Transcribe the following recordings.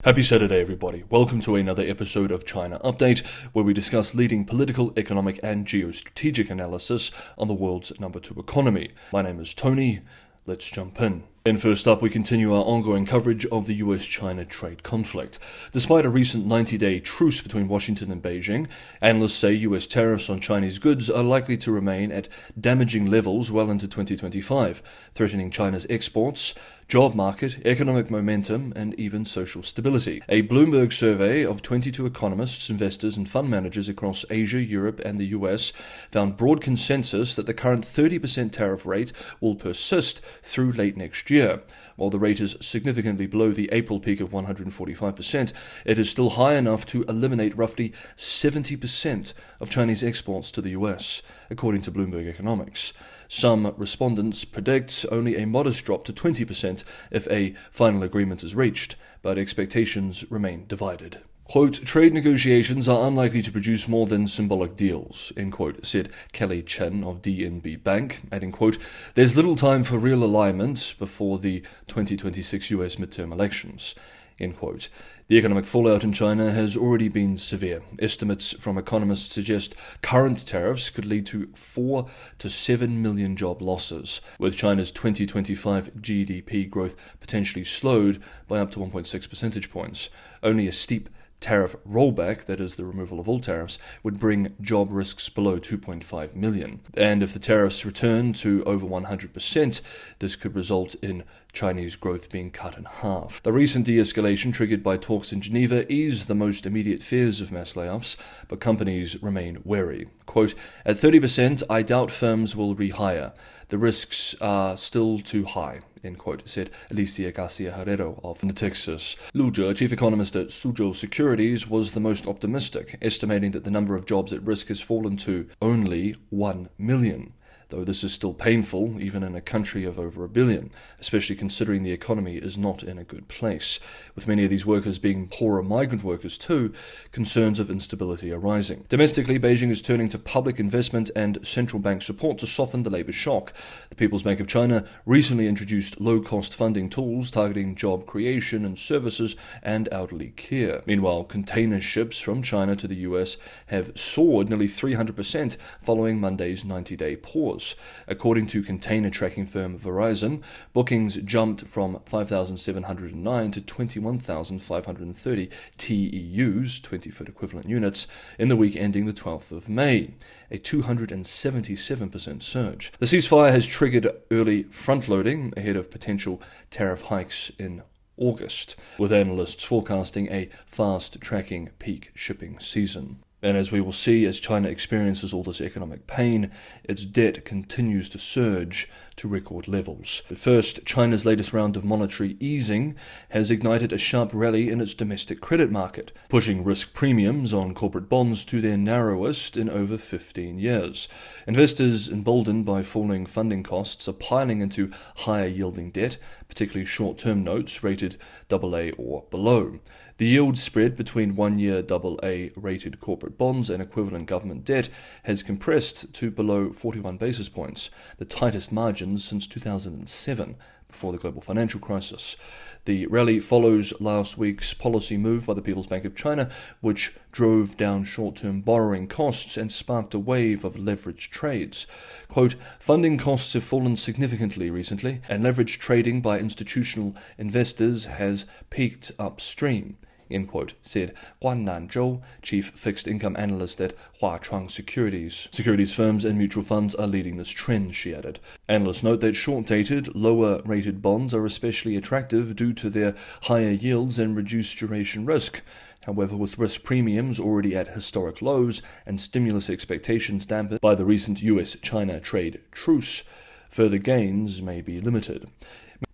Happy Saturday, everybody. Welcome to another episode of China Update, where we discuss leading political, economic, and geostrategic analysis on the world's #2 economy. My name is Tony. Let's jump in. And first up, we continue our ongoing coverage of the US-China trade conflict. Despite a recent 90-day truce between Washington and Beijing, analysts say US tariffs on Chinese goods are likely to remain at damaging levels well into 2025, threatening China's exports, job market, economic momentum, and even social stability. A Bloomberg survey of 22 economists, investors, and fund managers across Asia, Europe, and the US found broad consensus that the current 30% tariff rate will persist through late next year. While the rate is significantly below the April peak of 145%, it is still high enough to eliminate roughly 70% of Chinese exports to the US, according to Bloomberg Economics. Some respondents predict only a modest drop to 20% if a final agreement is reached, but expectations remain divided. Quote, trade negotiations are unlikely to produce more than symbolic deals, end quote, said Kelly Chen of DNB Bank, adding, quote, there's little time for real alignment before the 2026 US midterm elections, end quote. The economic fallout in China has already been severe. Estimates from economists suggest current tariffs could lead to 4 to 7 million job losses, with China's 2025 GDP growth potentially slowed by up to 1.6 percentage points. Only a steep tariff rollback, that is the removal of all tariffs, would bring job risks below 2.5 million. And if the tariffs return to over 100%, this could result in Chinese growth being cut in half. The recent de-escalation triggered by talks in Geneva eased the most immediate fears of mass layoffs, but companies remain wary. Quote, at 30%, I doubt firms will rehire. The risks are still too high, end quote, said Alicia Garcia Herrero of Natixis. Lu Zhe, chief economist at Suzhou Securities, was the most optimistic, estimating that the number of jobs at risk has fallen to only 1 million. Though this is still painful, even in a country of over 1 billion, especially considering the economy is not in a good place. With many of these workers being poorer migrant workers too, concerns of instability are rising. Domestically, Beijing is turning to public investment and central bank support to soften the labor shock. The People's Bank of China recently introduced low-cost funding tools targeting job creation and services and elderly care. Meanwhile, container ships from China to the US have soared nearly 300% following Monday's 90-day pause. According to container tracking firm Verizon, bookings jumped from 5,709 to 21,530 TEUs, 20-foot equivalent units, in the week ending the 12th of May, a 277% surge. The ceasefire has triggered early front-loading ahead of potential tariff hikes in August, with analysts forecasting a fast-tracking peak shipping season. And as we will see, as China experiences all this economic pain, its debt continues to surge to record levels. But first, China's latest round of monetary easing has ignited a sharp rally in its domestic credit market, pushing risk premiums on corporate bonds to their narrowest in over 15 years. Investors, emboldened by falling funding costs, are piling into higher-yielding debt, particularly short-term notes rated AA or below. The yield spread between one-year AA-rated corporate bonds and equivalent government debt has compressed to below 41 basis points, the tightest margins since 2007, before the global financial crisis. The rally follows last week's policy move by the People's Bank of China, which drove down short-term borrowing costs and sparked a wave of leveraged trades. Quote, funding costs have fallen significantly recently, and leveraged trading by institutional investors has peaked upstream, end quote, said Guan Nanzhou, chief fixed income analyst at Huachuang Securities. Securities firms and mutual funds are leading this trend, she added. Analysts note that short-dated, lower-rated bonds are especially attractive due to their higher yields and reduced duration risk. However, with risk premiums already at historic lows and stimulus expectations dampened by the recent US-China trade truce, further gains may be limited.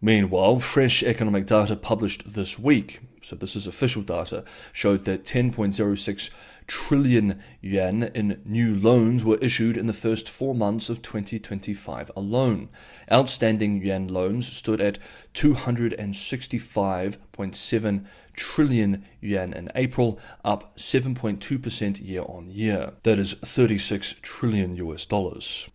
Meanwhile, fresh economic data published this week, so this is official data, showed that 10.06 trillion yuan in new loans were issued in the first 4 months of 2025 alone. Outstanding yuan loans stood at 265.7 trillion yuan in April, up 7.2% year on year. That is $36 trillion US.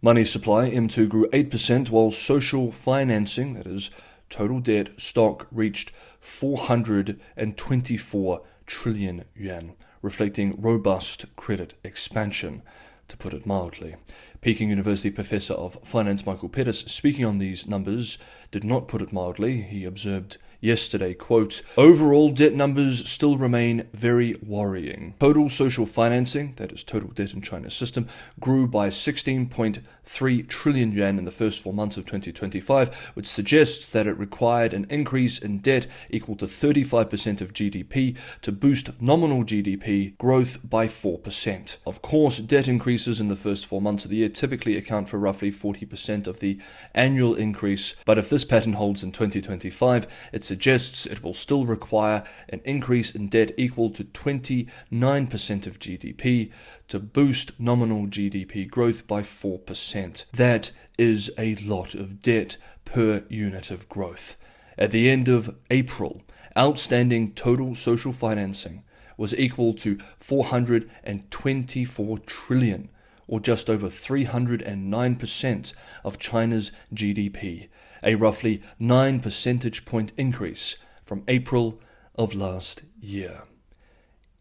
Money supply M2 grew 8%, while social financing, that is total debt stock reached 424 trillion yuan, reflecting robust credit expansion, to put it mildly. Peking University Professor of Finance Michael Pettis, speaking on these numbers, did not put it mildly. He observed yesterday, quote, "Overall debt numbers still remain very worrying. Total social financing, that is total debt in China's system, grew by 16.3 trillion yuan in the first 4 months of 2025, which suggests that it required an increase in debt equal to 35% of GDP to boost nominal GDP growth by 4%. Of course, debt increases in the first 4 months of the year typically account for roughly 40% of the annual increase, but if this pattern holds in 2025, it suggests it will still require an increase in debt equal to 29% of GDP to boost nominal GDP growth by 4%. That is a lot of debt per unit of growth. At the end of April, outstanding total social financing was equal to 424 trillion, or just over 309% of China's GDP, a roughly 9 percentage point increase from April of last year."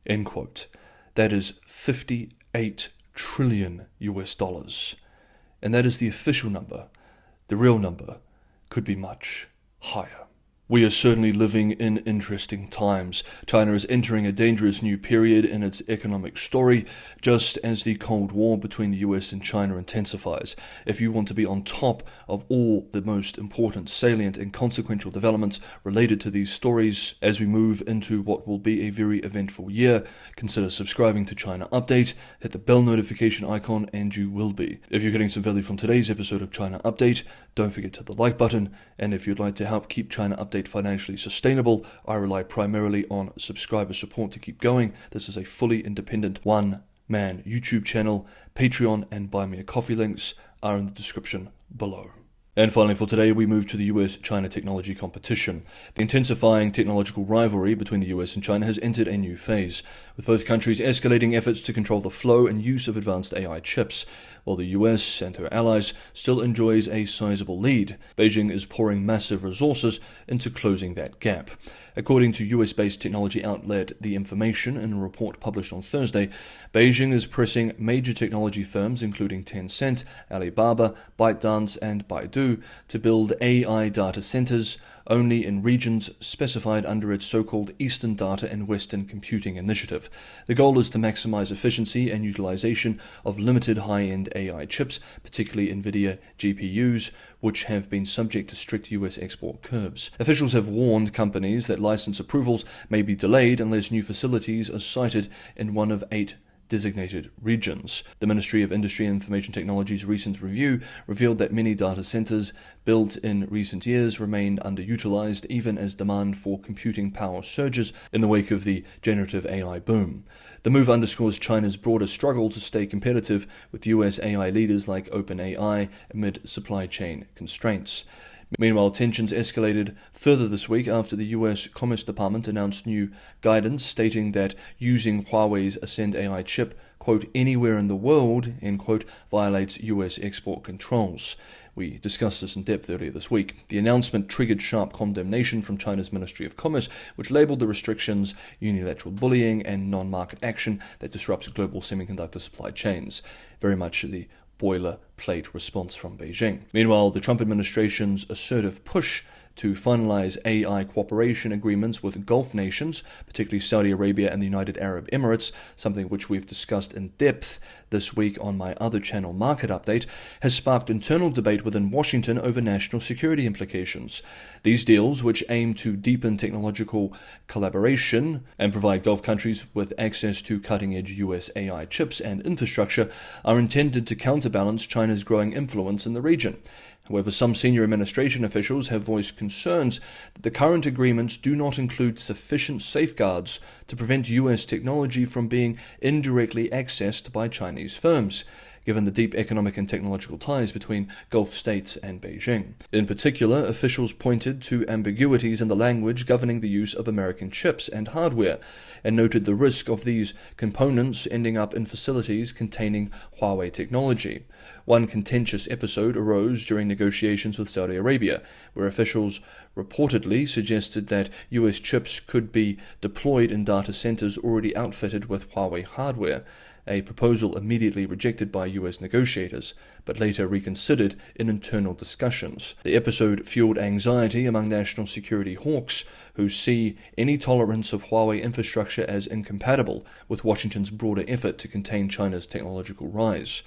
End quote. That is 58 trillion US dollars. And that is the official number. The real number could be much higher. We are certainly living in interesting times. China is entering a dangerous new period in its economic story, just as the Cold War between the US and China intensifies. If you want to be on top of all the most important, salient, and consequential developments related to these stories as we move into what will be a very eventful year, consider subscribing to China Update, hit the bell notification icon, and you will be. If you're getting some value from today's episode of China Update, don't forget to hit the like button, and if you'd like to help keep China Update financially sustainable, I rely primarily on subscriber support to keep going. This is a fully independent one-man YouTube channel. Patreon and Buy Me a Coffee links are in the description below. And finally for today, we move to the US-China technology competition. The intensifying technological rivalry between the US and China has entered a new phase, with both countries escalating efforts to control the flow and use of advanced AI chips. While the US and her allies still enjoys a sizable lead, Beijing is pouring massive resources into closing that gap. According to US-based technology outlet The Information, in a report published on Thursday, Beijing is pressing major technology firms including Tencent, Alibaba, ByteDance, and Baidu to build AI data centers only in regions specified under its so-called Eastern Data and Western Computing Initiative. The goal is to maximize efficiency and utilization of limited high-end AI chips, particularly NVIDIA GPUs, which have been subject to strict US export curbs. Officials have warned companies that license approvals may be delayed unless new facilities are sited in one of 8 designated regions. The Ministry of Industry and Information Technology's recent review revealed that many data centers built in recent years remained underutilized even as demand for computing power surges in the wake of the generative AI boom. The move underscores China's broader struggle to stay competitive with US AI leaders like OpenAI amid supply chain constraints. Meanwhile, tensions escalated further this week after the US Commerce Department announced new guidance stating that using Huawei's Ascend AI chip, quote, anywhere in the world, end quote, violates US export controls. We discussed this in depth earlier this week. The announcement triggered sharp condemnation from China's Ministry of Commerce, which labeled the restrictions unilateral bullying and non-market action that disrupts global semiconductor supply chains. Very much the boilerplate response from Beijing. Meanwhile, the Trump administration's assertive push to finalize AI cooperation agreements with Gulf nations, particularly Saudi Arabia and the United Arab Emirates, something which we've discussed in depth this week on my other channel Market Update, has sparked internal debate within Washington over national security implications. These deals, which aim to deepen technological collaboration and provide Gulf countries with access to cutting-edge US AI chips and infrastructure, are intended to counterbalance China's growing influence in the region. However, some senior administration officials have voiced concerns that the current agreements do not include sufficient safeguards to prevent US technology from being indirectly accessed by Chinese firms. given the deep economic and technological ties between Gulf states and Beijing. In particular, officials pointed to ambiguities in the language governing the use of American chips and hardware, and noted the risk of these components ending up in facilities containing Huawei technology. One contentious episode arose during negotiations with Saudi Arabia, where officials reportedly suggested that US chips could be deployed in data centers already outfitted with Huawei hardware, a proposal immediately rejected by US negotiators, but later reconsidered in internal discussions. The episode fueled anxiety among national security hawks, who see any tolerance of Huawei infrastructure as incompatible with Washington's broader effort to contain China's technological rise.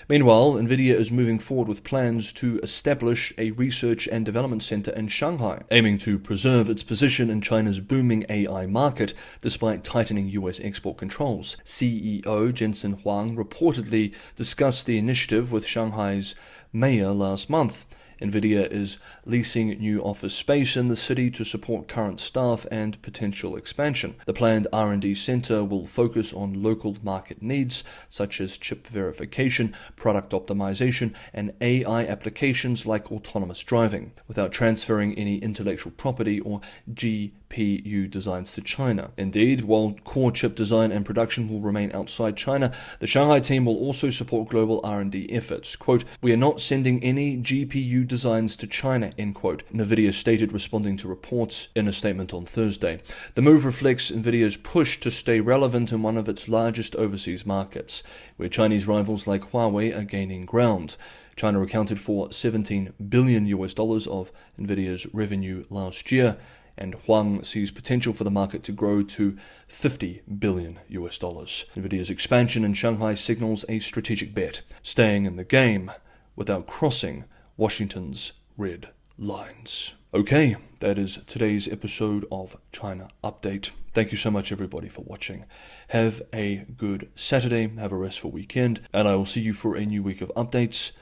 Meanwhile, NVIDIA is moving forward with plans to establish a research and development center in Shanghai, aiming to preserve its position in China's booming AI market despite tightening US export controls. CEO Jensen Huang reportedly discussed the initiative with Shanghai's mayor last month. NVIDIA is leasing new office space in the city to support current staff and potential expansion. The planned R&D center will focus on local market needs, such as chip verification, product optimization, and AI applications like autonomous driving, without transferring any intellectual property or GPU designs to China. Indeed, while core chip design and production will remain outside China, the Shanghai team will also support global R&D efforts. Quote, "We are not sending any GPU designs to China," end quote, NVIDIA stated, responding to reports in a statement on Thursday. The move reflects NVIDIA's push to stay relevant in one of its largest overseas markets, where Chinese rivals like Huawei are gaining ground. China accounted for $17 billion of NVIDIA's revenue last year, and Huang sees potential for the market to grow to $50 billion. NVIDIA's expansion in Shanghai signals a strategic bet, staying in the game without crossing Washington's red lines. Okay, that is today's episode of China Update. Thank you so much, everybody, for watching. Have a good Saturday, have a restful weekend, and I will see you for a new week of updates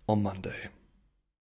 on Monday.